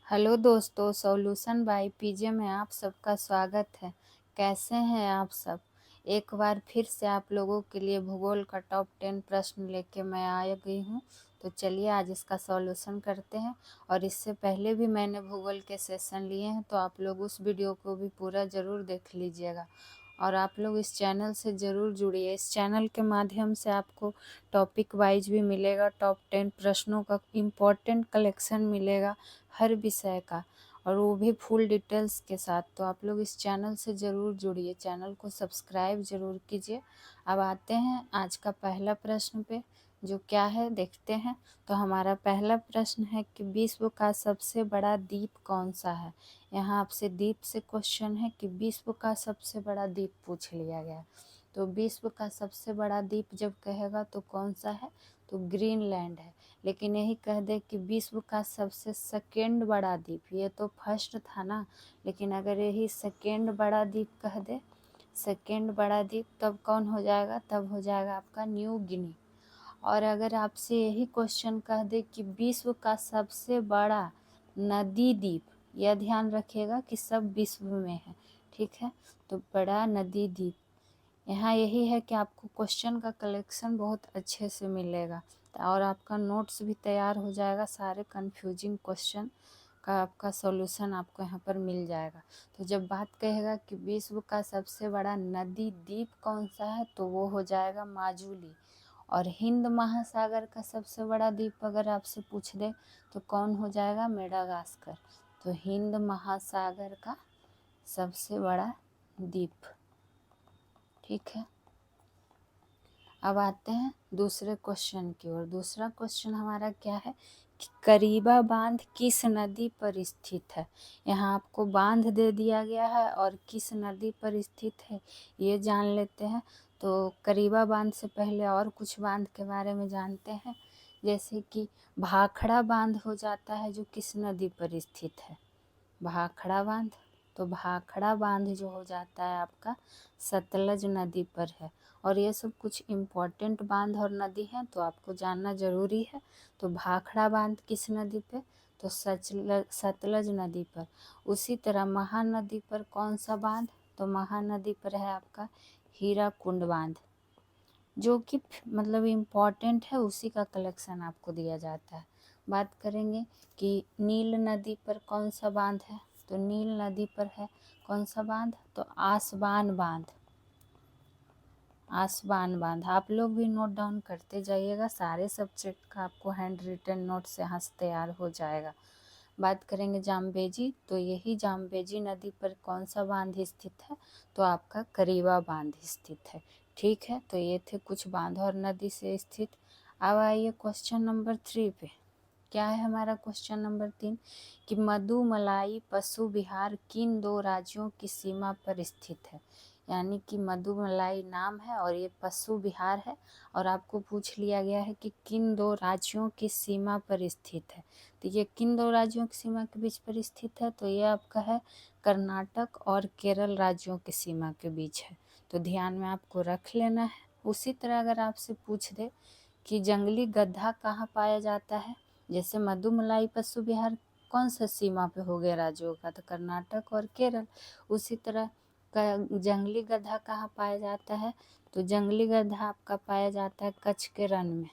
Hello दोस्तों, solution by PJ में आप सबका स्वागत है। कैसे हैं आप सब? एक बार फिर से आप लोगों के लिए भूगोल का टॉप 10 प्रश्न लेके मैं आ गई हूँ। तो चलिए आज इसका सॉल्यूशन करते हैं। और इससे पहले भी मैंने भूगोल के सेशन लिए हैं, तो आप लोग उस वीडियो को भी पूरा ज़रूर देख लीजिएगा। और आप लोग इस चैनल से ज़रूर जुड़िए। इस चैनल के माध्यम से आपको टॉपिक वाइज भी मिलेगा, टॉप 10 प्रश्नों का इम्पोर्टेंट कलेक्शन मिलेगा हर विषय का, और वो भी फुल डिटेल्स के साथ। तो आप लोग इस चैनल से ज़रूर जुड़िए, चैनल को सब्सक्राइब ज़रूर कीजिए। अब आते हैं आज का पहला प्रश्न पे, जो क्या है देखते हैं। तो हमारा पहला प्रश्न है कि विश्व का सबसे बड़ा द्वीप कौन सा है। यहाँ आपसे द्वीप से क्वेश्चन है कि विश्व का सबसे बड़ा द्वीप पूछ लिया गया। तो विश्व का सबसे बड़ा द्वीप जब कहेगा तो कौन सा है, तो ग्रीनलैंड है। लेकिन यही कह दे कि विश्व का सबसे सेकेंड बड़ा द्वीप, ये तो फर्स्ट था ना, लेकिन अगर यही सेकेंड बड़ा द्वीप कह दे, सेकेंड बड़ा द्वीप, तब कौन हो जाएगा, तब हो जाएगा आपका न्यू गिनी। और अगर आपसे यही क्वेश्चन कह दे कि विश्व का सबसे बड़ा नदी द्वीप, यह ध्यान रखिएगा कि सब विश्व में है, ठीक है। तो बड़ा नदी द्वीप, यहाँ यही है कि आपको क्वेश्चन का कलेक्शन बहुत अच्छे से मिलेगा और आपका नोट्स भी तैयार हो जाएगा। सारे कंफ्यूजिंग क्वेश्चन का आपका सॉल्यूशन आपको यहाँ पर मिल जाएगा। तो जब बात कहेगा कि विश्व का सबसे बड़ा नदी द्वीप कौन सा है, तो वो हो जाएगा माजुली। और हिंद महासागर का सबसे बड़ा द्वीप अगर आपसे पूछ दे तो कौन हो जाएगा, मेडागास्कर। तो हिंद महासागर का सबसे बड़ा द्वीप, ठीक है। अब आते हैं दूसरे क्वेश्चन की ओर। दूसरा क्वेश्चन हमारा क्या है कि करीबा बांध किस नदी पर स्थित है। यहाँ आपको बांध दे दिया गया है और किस नदी पर स्थित है ये जान लेते हैं। तो करीबा बांध से पहले और कुछ बांध के बारे में जानते हैं, जैसे कि भाखड़ा बांध हो जाता है, जो किस नदी पर स्थित है, भाखड़ा बांध। तो भाखड़ा बांध जो हो जाता है आपका सतलज नदी पर है। और ये सब कुछ इम्पोर्टेंट बांध और नदी हैं, तो आपको जानना ज़रूरी है। तो भाखड़ा बांध किस नदी पे, तो सतलज नदी पर। उसी तरह महानदी पर कौन सा बांध, तो महानदी पर है आपका हीराकुंड बांध, जो कि मतलब इम्पॉर्टेंट है, उसी का कलेक्शन आपको दिया जाता है। बात करेंगे कि नील नदी पर कौन सा बांध है, तो नील नदी पर है कौन सा बांध, तो आसबान बांध। आसबान बांध आप लोग भी नोट डाउन करते जाइएगा, सारे सब्जेक्ट का आपको हैंड रिटन नोट्स यहाँ से तैयार हो जाएगा। बात करेंगे जाम्बेजी, तो यही जाम्बेजी नदी पर कौन सा बांध स्थित है, तो आपका करीबा बांध स्थित है, ठीक है। तो ये थे कुछ बांध और नदी से स्थित। अब आइए क्वेश्चन नंबर 3 पे। क्या है हमारा क्वेश्चन नंबर 3 कि मधुमलाई पशु विहार किन दो राज्यों की सीमा पर स्थित है। यानी कि मधुमलाई नाम है और ये पशु विहार है, और आपको पूछ लिया गया है कि किन दो राज्यों की सीमा पर स्थित है। तो ये किन दो राज्यों की सीमा के बीच पर स्थित है, तो ये आपका है कर्नाटक और केरल राज्यों की सीमा के बीच है। तो ध्यान में आपको रख लेना है। उसी तरह अगर आपसे पूछ दे कि जंगली गधा कहाँ पाया जाता है, जैसे मधुमलाई पशु विहार कौन सा सीमा पे हो गया राज्यों का, तो कर्नाटक और केरल। उसी तरह का जंगली गधा कहाँ पाया जाता है, तो जंगली गधा आपका पाया जाता है कच्छ के रण में।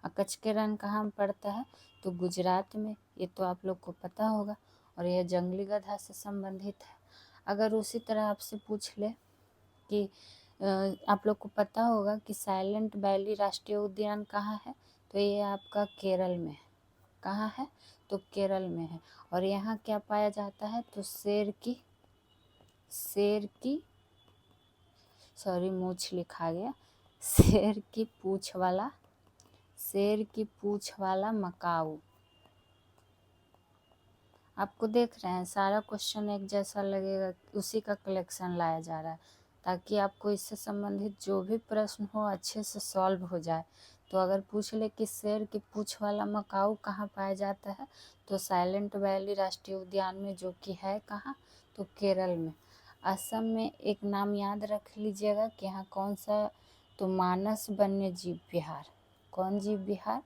और कच्छ के रण कहाँ पड़ता है, तो गुजरात में। ये तो आप लोग को पता होगा, और यह जंगली गधा से संबंधित है। अगर उसी तरह आपसे पूछ ले कि आप लोग को पता होगा कि साइलेंट वैली राष्ट्रीय उद्यान कहाँ है, तो ये आपका केरल में है। कहाँ है, तो केरल में है। और यहाँ क्या पाया जाता है, तो मूछ लिखा गया, शेर की पूछ वाला मकाऊ। आपको देख रहे हैं सारा क्वेश्चन एक जैसा लगेगा, उसी का कलेक्शन लाया जा रहा है, ताकि आपको इससे संबंधित जो भी प्रश्न हो अच्छे से सॉल्व हो जाए। तो अगर पूछ ले कि शेर की पूछ वाला मकाऊ कहाँ पाया जाता है, तो साइलेंट वैली राष्ट्रीय उद्यान में, जो कि है कहाँ, तो केरल में। असम में एक नाम याद रख लीजिएगा कि यहाँ कौन सा, तो मानस वन्य जीव विहार। कौन जीव विहार,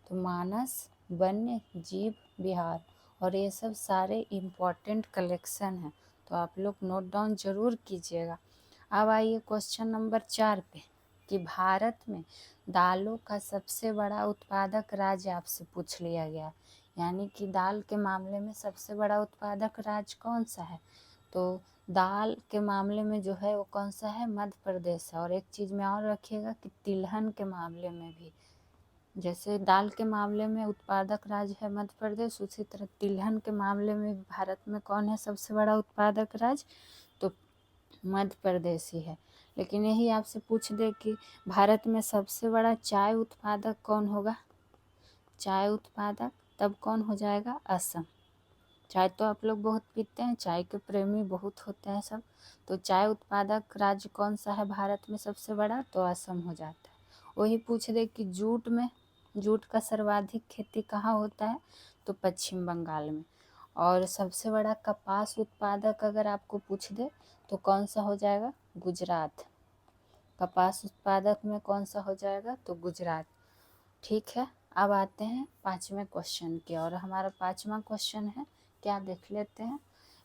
तो मानस वन्य जीव विहार। और ये सब सारे इम्पॉर्टेंट कलेक्शन हैं, तो आप लोग नोट डाउन ज़रूर कीजिएगा। अब आइए क्वेश्चन नंबर 4 पे कि भारत में दालों का सबसे बड़ा उत्पादक राज्य आपसे पूछ लिया गया, यानी कि दाल के मामले में सबसे बड़ा उत्पादक राज्य कौन सा है। तो दाल के मामले में जो है वो कौन सा है, मध्य प्रदेश है। और एक चीज़ में और रखिएगा कि तिलहन के मामले में भी, जैसे दाल के मामले में उत्पादक राज्य है मध्य प्रदेश, उसी तरह तिलहन के मामले में भारत में कौन है सबसे बड़ा उत्पादक राज्य, तो मध्य प्रदेश ही है। लेकिन यही आपसे पूछ दे कि भारत में सबसे बड़ा चाय उत्पादक कौन होगा, चाय उत्पादक तब कौन हो जाएगा, असम। चाय तो आप लोग बहुत पीते हैं, चाय के प्रेमी बहुत होते हैं सब, तो चाय उत्पादक राज्य कौन सा है भारत में सबसे बड़ा, तो असम हो जाता है। वही पूछ दे कि जूट का सर्वाधिक खेती कहाँ होता है, तो पश्चिम बंगाल में। और सबसे बड़ा कपास उत्पादक अगर आपको पूछ दे तो कौन सा हो जाएगा, गुजरात। कपास उत्पादक में कौन सा हो जाएगा, तो गुजरात। ठीक है, अब आते हैं 5वें क्वेश्चन की, और हमारा 5वां क्वेश्चन है, क्या देख लेते हैं।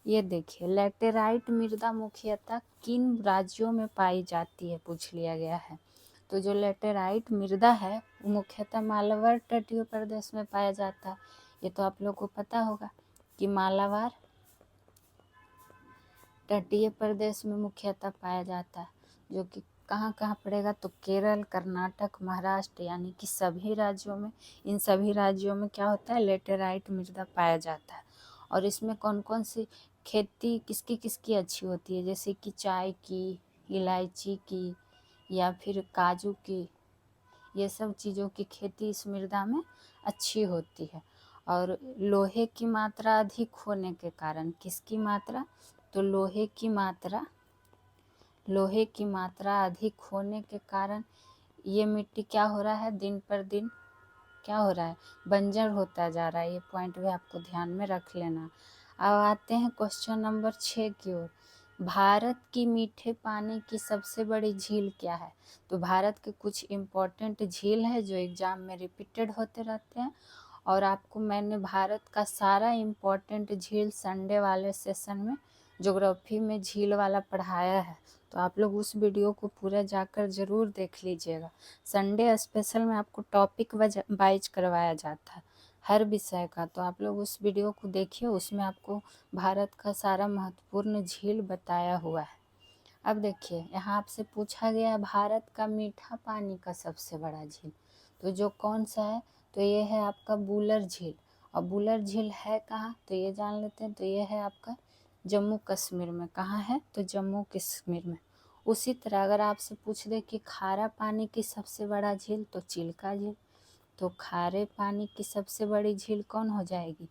ये देखिए, लैटेराइट मृदा मुख्यतः किन राज्यों में पाई जाती है, पूछ लिया गया है। तो जो लैटेराइट मृदा है वो मुख्यतः मालाबार तटीय प्रदेश में पाया जाता है। ये तो आप लोग को पता होगा कि मालाबार तटीय प्रदेश में मुख्यतः पाया जाता है, जो कि कहाँ कहाँ पड़ेगा, तो केरल, कर्नाटक, महाराष्ट्र, यानी कि सभी राज्यों में, इन सभी राज्यों में क्या होता है, लेटेराइट मृदा पाया जाता है। और इसमें कौन कौन सी खेती किसकी किसकी अच्छी होती है, जैसे कि चाय की, इलायची की, या फिर काजू की, ये सब चीज़ों की खेती इस मृदा में अच्छी होती है। और लोहे की मात्रा अधिक होने के कारण, किसकी मात्रा, तो लोहे की मात्रा अधिक होने के कारण ये मिट्टी क्या हो रहा है, दिन पर दिन क्या हो रहा है, बंजर होता जा रहा है। ये पॉइंट भी आपको ध्यान में रख लेना। अब आते हैं क्वेश्चन नंबर 6 की ओर। भारत की मीठे पानी की सबसे बड़ी झील क्या है, तो भारत के कुछ इम्पोर्टेंट झील है जो एग्जाम में रिपीटेड होते रहते हैं, और आपको मैंने भारत का सारा इम्पोर्टेंट झील संडे वाले सेशन में ज्योग्राफी में झील वाला पढ़ाया है, तो आप लोग उस वीडियो को पूरा जाकर ज़रूर देख लीजिएगा। संडे स्पेशल में आपको टॉपिक वाइज करवाया जाता है हर विषय का, तो आप लोग उस वीडियो को देखिए, उसमें आपको भारत का सारा महत्वपूर्ण झील बताया हुआ है। अब देखिए, यहाँ आपसे पूछा गया भारत का मीठा पानी का सबसे बड़ा झील, तो जो कौन सा है, तो ये है आपका वुलर झील। और वुलर झील है कहाँ, तो ये जान लेते हैं, तो ये है आपका जम्मू कश्मीर में। कहाँ है, तो जम्मू कश्मीर में। उसी तरह अगर आपसे पूछ दे कि खारा पानी की सबसे बड़ा झील, तो चिल्का झील। तो खारे पानी की सबसे बड़ी झील कौन हो जाएगी,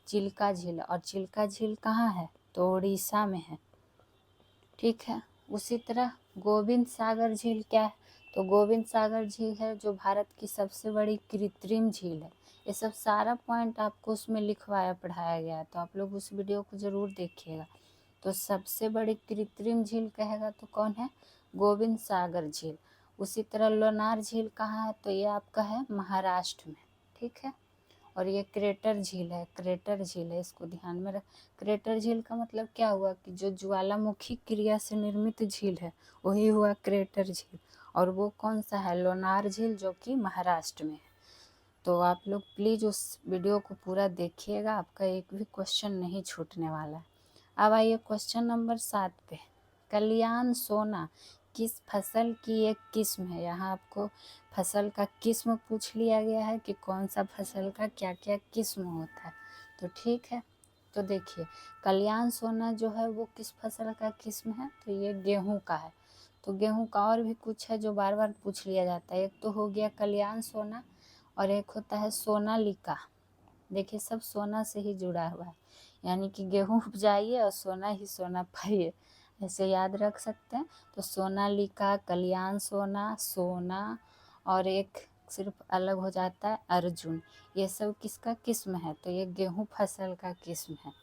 चिल्का झील। और चिल्का झील कहाँ है, तो उड़ीसा में है। ठीक है, उसी तरह गोविंद सागर झील क्या है, तो गोविंद सागर झील है जो भारत की सबसे बड़ी कृत्रिम झील है। ये सब सारा पॉइंट आपको उसमें लिखवाया पढ़ाया गया है, तो आप लोग उस वीडियो को ज़रूर देखिएगा। तो सबसे बड़ी कृत्रिम झील कहेगा तो कौन है, गोविंद सागर झील। उसी तरह लोनार झील कहाँ है, तो ये आपका है महाराष्ट्र में। ठीक है, और ये क्रेटर झील है, क्रेटर झील है, इसको ध्यान में रख। क्रेटर झील का मतलब क्या हुआ कि जो ज्वालामुखी क्रिया से निर्मित झील है वही हुआ क्रेटर झील, और वो कौन सा है, लोनार झील, जो कि महाराष्ट्र में है। तो आप लोग प्लीज़ उस वीडियो को पूरा देखिएगा, आपका एक भी क्वेश्चन नहीं छूटने वाला है। अब आइए क्वेश्चन नंबर 7 पे। कल्याण सोना किस फसल की एक किस्म है, यहाँ आपको फसल का किस्म पूछ लिया गया है कि कौन सा फसल का क्या क्या किस्म होता है। तो ठीक है, तो देखिए, कल्याण सोना जो है वो किस फसल का किस्म है, तो ये गेहूं का है। तो गेहूं का और भी कुछ है जो बार बार पूछ लिया जाता है, एक तो हो गया कल्याण सोना, और एक होता है सोनालिका। देखिए, सब सोना से ही जुड़ा हुआ है, यानी कि गेहूं उपजाइए और सोना ही सोना पाइए, ऐसे याद रख सकते हैं। तो सोनालिका, कल्याण सोना, सोना, और एक सिर्फ अलग हो जाता है अर्जुन, ये सब किसका किस्म है, तो ये गेहूं फसल का किस्म है।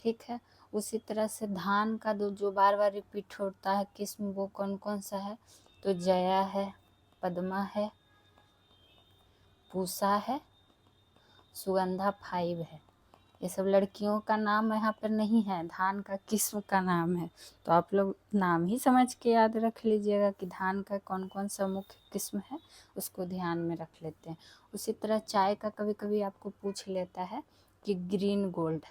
ठीक है, उसी तरह से धान का जो बार बार रिपीट होता है किस्म, वो कौन कौन सा है, तो जया है, पद्मा है, पूसा है, सुगंधा 5 है। ये सब लड़कियों का नाम यहाँ पर नहीं है, धान का किस्म का नाम है। तो आप लोग नाम ही समझ के याद रख लीजिएगा कि धान का कौन कौन सा मुख्य किस्म है, उसको ध्यान में रख लेते हैं। उसी तरह चाय का कभी कभी आपको पूछ लेता है कि ग्रीन गोल्ड,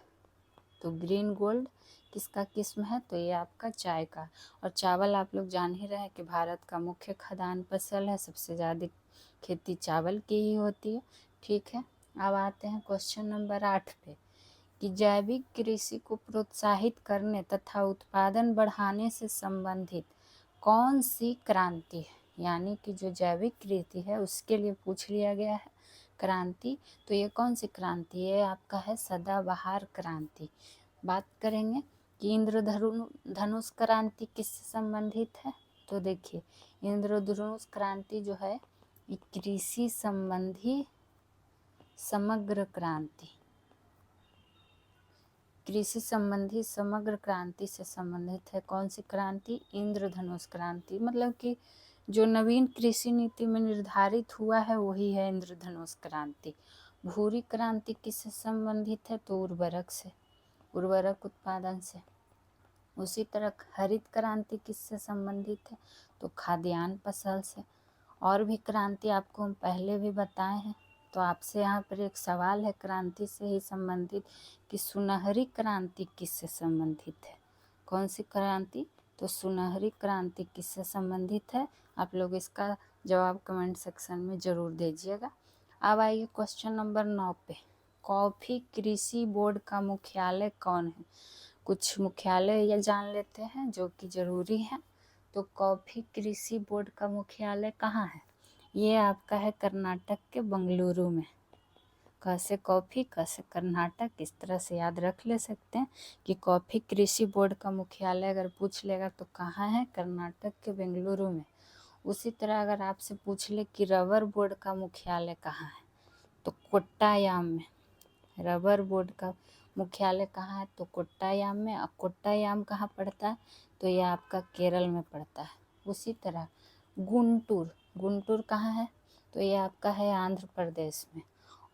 तो ग्रीन गोल्ड किसका किस्म है, तो ये आपका चाय का। और चावल आप लोग जान ही रहे हैं कि भारत का मुख्य खाद्यान्न फसल है, सबसे ज़्यादा खेती चावल की ही होती है। ठीक है, अब आते हैं क्वेश्चन नंबर 8 पे कि जैविक कृषि को प्रोत्साहित करने तथा उत्पादन बढ़ाने से संबंधित कौन सी क्रांति है, यानी कि जो जैविक कृषि है उसके लिए पूछ लिया गया है क्रांति। तो ये कौन सी क्रांति है, आपका है सदाबहार क्रांति। बात करेंगे कि इंद्रधनुष क्रांति किससे संबंधित है, तो देखिए इंद्रधनुष क्रांति जो है ये कृषि संबंधी समग्र क्रांति, कृषि संबंधी समग्र क्रांति से संबंधित है। कौन सी क्रांति, इंद्रधनुष क्रांति। मतलब कि जो नवीन कृषि नीति में निर्धारित हुआ है वही है इंद्रधनुष क्रांति। भूरी क्रांति किससे संबंधित है, तो उर्वरक से, उर्वरक उत्पादन से। उसी तरह हरित क्रांति किससे संबंधित है, तो खाद्यान्न फसल से। और भी क्रांति आपको हम पहले भी बताए हैं। तो आपसे यहाँ पर एक सवाल है क्रांति से ही संबंधित कि सुनहरी क्रांति किससे संबंधित है। कौन सी क्रांति, तो सुनहरी क्रांति किससे संबंधित है। आप लोग इसका जवाब कमेंट सेक्शन में ज़रूर दीजिएगा। अब आइए क्वेश्चन नंबर 9 पे, कॉफ़ी कृषि बोर्ड का मुख्यालय कौन है। कुछ मुख्यालय ये जान लेते हैं जो कि ज़रूरी है। तो कॉफ़ी कृषि बोर्ड का मुख्यालय कहाँ है, ये आपका है कर्नाटक के बेंगलुरु में। कैसे कॉफ़ी, कैसे कर्नाटक, इस तरह से याद रख ले सकते हैं कि कॉफ़ी कृषि बोर्ड का मुख्यालय अगर पूछ लेगा तो कहाँ है, कर्नाटक के बेंगलुरु में। उसी तरह अगर आपसे पूछ ले कि रबर बोर्ड का मुख्यालय कहाँ है, तो कोट्टायाम में। रबर बोर्ड का मुख्यालय कहाँ है, तो कोट्टायाम में। अब कोट्टायाम कहाँ पड़ता है, तो यह आपका केरल में पड़ता है। उसी तरह गुंटूर, गुंटूर कहाँ है, तो यह आपका है आंध्र प्रदेश में।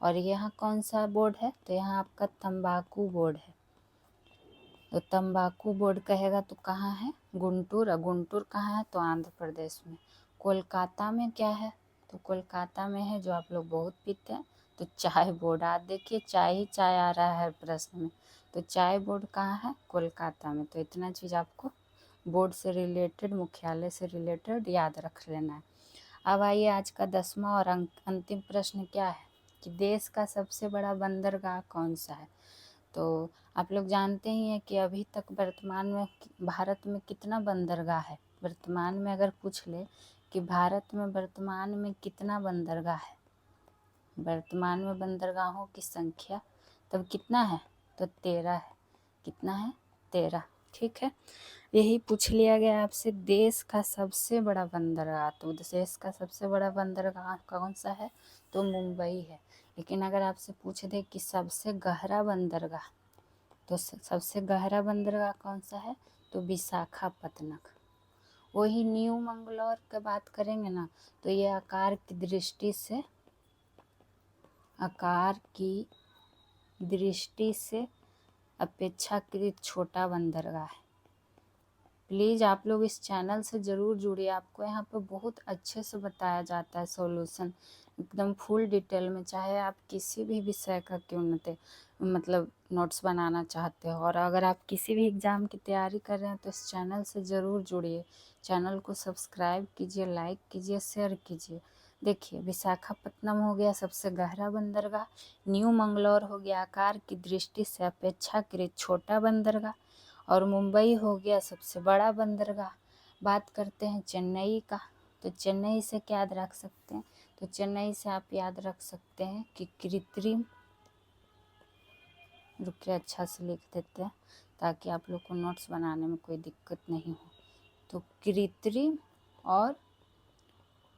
और यहाँ कौन सा बोर्ड है, तो यहाँ आपका तंबाकू बोर्ड है। तो तंबाकू बोर्ड कहेगा तो कहाँ है, गुंटूर। और गुंटूर कहाँ है, तो आंध्र प्रदेश में। कोलकाता में क्या है, तो कोलकाता में है जो आप लोग बहुत पीते हैं, तो चाय बोर्ड। आप देखिए चाय ही चाय आ रहा है प्रश्न में, तो चाय बोर्ड कहाँ है, कोलकाता में। तो इतना चीज़ आपको बोर्ड से रिलेटेड, मुख्यालय से रिलेटेड याद रख लेना है। अब आइए आज का 10वां और अंतिम प्रश्न क्या है कि देश का सबसे बड़ा बंदरगाह कौन सा है। तो आप लोग जानते ही हैं कि अभी तक वर्तमान में भारत में कितना बंदरगाह है। वर्तमान में अगर पूछ ले कि भारत में वर्तमान में कितना बंदरगाह है, वर्तमान में बंदरगाहों की संख्या तब कितना है, तो 13 है। कितना है, 13। ठीक है, यही पूछ लिया गया आपसे देश का सबसे बड़ा बंदरगाह। तो देश का सबसे बड़ा बंदरगाह कौन सा है, तो मुंबई है। लेकिन अगर आपसे पूछ दे कि सबसे गहरा बंदरगाह, तो सबसे गहरा बंदरगाह कौन सा है, तो विशाखापत्तनम। वही न्यू मंगलौर की बात करेंगे ना, तो ये आकार की दृष्टि से अपेक्षाकृत छोटा बंदरगाह है। प्लीज़ आप लोग इस चैनल से ज़रूर जुड़िए, आपको यहाँ पे बहुत अच्छे से बताया जाता है सॉल्यूशन एकदम फुल डिटेल में। चाहे आप किसी भी विषय का क्यों न मतलब नोट्स बनाना चाहते हो, और अगर आप किसी भी एग्ज़ाम की तैयारी कर रहे हैं तो इस चैनल से ज़रूर जुड़िए। चैनल को सब्सक्राइब कीजिए, लाइक कीजिए, शेयर कीजिए। देखिए विशाखापत्तनम हो गया सबसे गहरा बंदरगाह, न्यू मंगलौर हो गया आकार की दृष्टि से अपेक्षाकृत छोटा बंदरगाह, और मुंबई हो गया सबसे बड़ा बंदरगाह। बात करते हैं चेन्नई का, तो चेन्नई से क्या याद रख सकते हैं, तो चेन्नई से आप याद रख सकते हैं कि कृत्रिम, रुकिए अच्छा से लिख देते हैं ताकि आप लोग को नोट्स बनाने में कोई दिक्कत नहीं हो। तो कृत्रिम और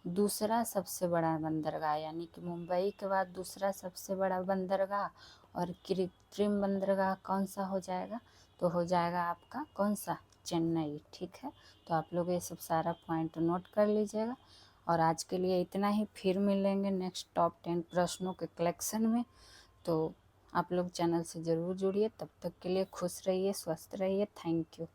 दूसरा सबसे बड़ा बंदरगाह, यानी कि मुंबई के बाद दूसरा सबसे बड़ा बंदरगाह और कृत्रिम बंदरगाह कौन सा हो जाएगा, तो हो जाएगा आपका कौन सा, चेन्नई। ठीक है, तो आप लोग ये सब सारा पॉइंट नोट कर लीजिएगा। और आज के लिए इतना ही, फिर मिलेंगे नेक्स्ट टॉप 10 प्रश्नों के कलेक्शन में। तो आप लोग चैनल से ज़रूर जुड़िए। तब तक के लिए खुश रहिए, स्वस्थ रहिए। Thank you.